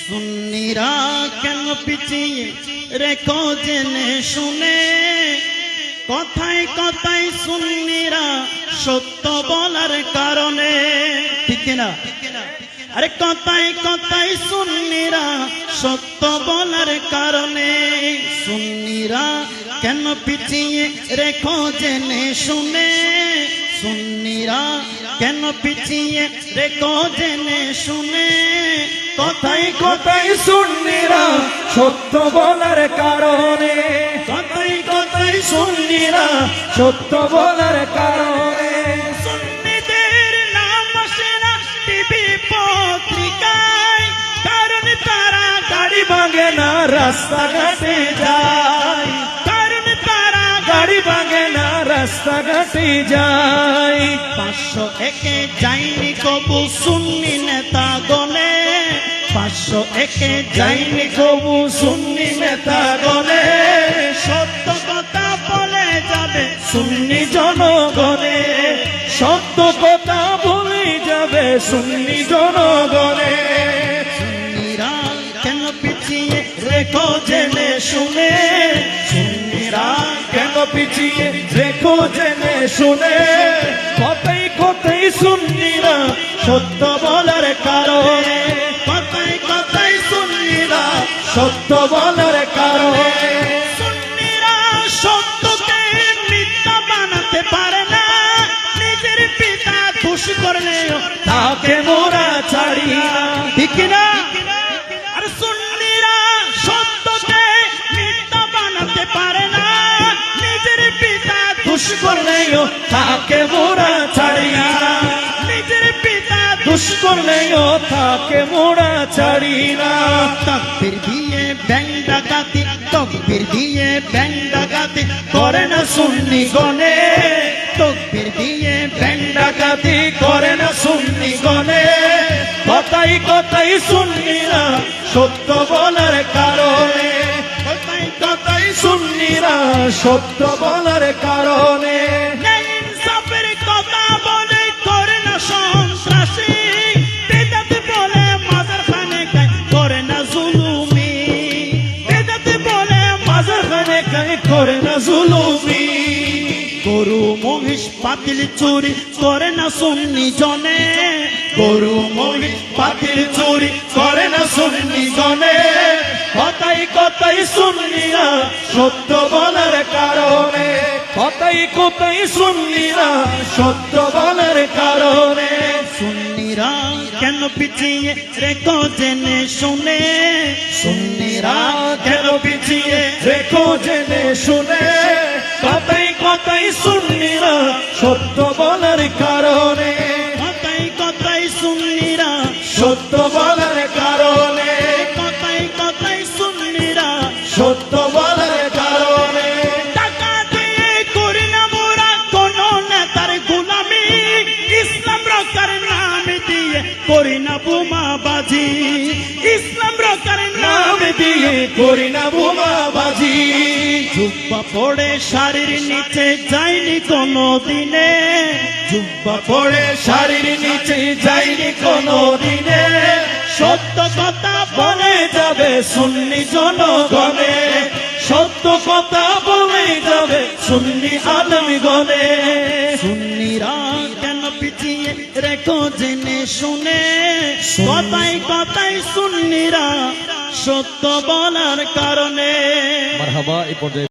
সুন্নিরা কেন পিছিয়ে রেখো জেনে শুনে, কথায় কথায় সুন্নিরা সত্য বলার কারণে, ঠিক না? আরে কথায় কথায় সুন্নিরা সত্য বলার কারণে, সুন্নিরা কেন পিছিয়ে রেখো জেনে শুনে, সুন্নিরা কেন পিছিয়ে রেখো জেনে শুনে, কথায় কথায় সুন্নিরা সত্য বলার কারণে, কথায় কথায় সুন্নিরা সত্য বলার কারণে, সুন্নিদের নাম আসে না টিভি পত্রিকায়, কারণ তারা গাড়ি ভাঙে না রাস্তাঘাটে যায়, কারণ তারা গাড়ি ভাঙে না রাস্তাঘাটে যায়। 501 যায়নি কবু সুন্নি নেতা গনে, 501 যায়নি কবু সুন্নি নেতা গনে, সত্য কথা বলে যাবে সুন্নি জনগণে, সত্য কথা বলে যাবে সুন্নি জনগণে। সুন্নিরা কেন পিছিয়ে রেখো জেনে শুনে, সুন্নিরা কেন পিছিয়ে রেখো জেনে শুনে, কথায় কথায় সুন্নিরা সত্য বলার কারণে, কথায় কথায় সুন্নিরা সত্য বলার কারণে, সুন্নিরা সত্যকে মিথ্যা বানাতে পারে না, নিজের পিতা খুশি করলেও তাকে মোরা ছাড়ি না, ঠিক না? আর সুন্নিরা সত্যকে মিথ্যা বানাতে পারে না, নিজের পিতা খুশি করলেও তাকে মোরা ছাড়ি না, নিজের পিতা দুষ করলেও তাকে মোরা ছাড়ি না। তকবীর দিয়ে ব্যাং ডাকাতি, তকবীর দিয়ে ব্যাং ডাকাতি করে না সুন্নি গনে, তকবীর দিয়ে ব্যাং ডাকাতি করে না সুন্নি গনে, কথায় কথায় সুন্নিরা সত্য বলার কারণে, কথায় কথায় সুন্নিরা সত্য বলার কারণে, ইনসাফের কথা বলে করে না সন্ত্রাসী, বেদাত বলে মাজার খানেকায় করে না জুলুমি, বেদাত বলে মাজার খানেকায় করে না জুলুমি, গরু মহিষ পাতিল চুরি করে না সুন্নি জনে, গরু মহিষ পাতিল চুরি করে না সুন্নি জনে, কথায় কথায় সুন্নিরা সত্য বলার কারণে, কথায় কথায় সুন্নিরা সত্য বলার কারণে, সুন্নিরা কেন পিছিয়ে রেখো জেনে শুনে, সুন্নিরা কেন পিছিয়ে রেখো জেনে শুনে, কথায় কথায় সুন্নিরা সত্য বলার কারণে, কথায় কথায় সুন্নিরা সত্য বলার কারণে, কথায় কথায় সুন্নিরা সত্য বলার কারণে, টাকা দিয়ে করি না মোরা কোন নেতার গোলামি, ইসলাম রক্ষার নাম দিয়ে করি না বোমাবাজি, ইসলাম রক্ষার নাম দিয়ে করি না বোমাবাজি, জুব্বা পড়ে শাড়ির নিচে যায়নি কোনো দিনে, জুব্বা পড়ে শাড়ির নিচে যায়নি কোনো দিনে, সত্য কথা বলে যাবে সুন্নি জনগণে, সত্য কথা বলে যাবে সুন্নি আলেমগণে। সুন্নিরা কেন পিছিয়ে রেখো জেনে শুনে, কথায় কথায় সুন্নিরা সত্য বলার কারণে। মারহাবা এই পর্যায়ে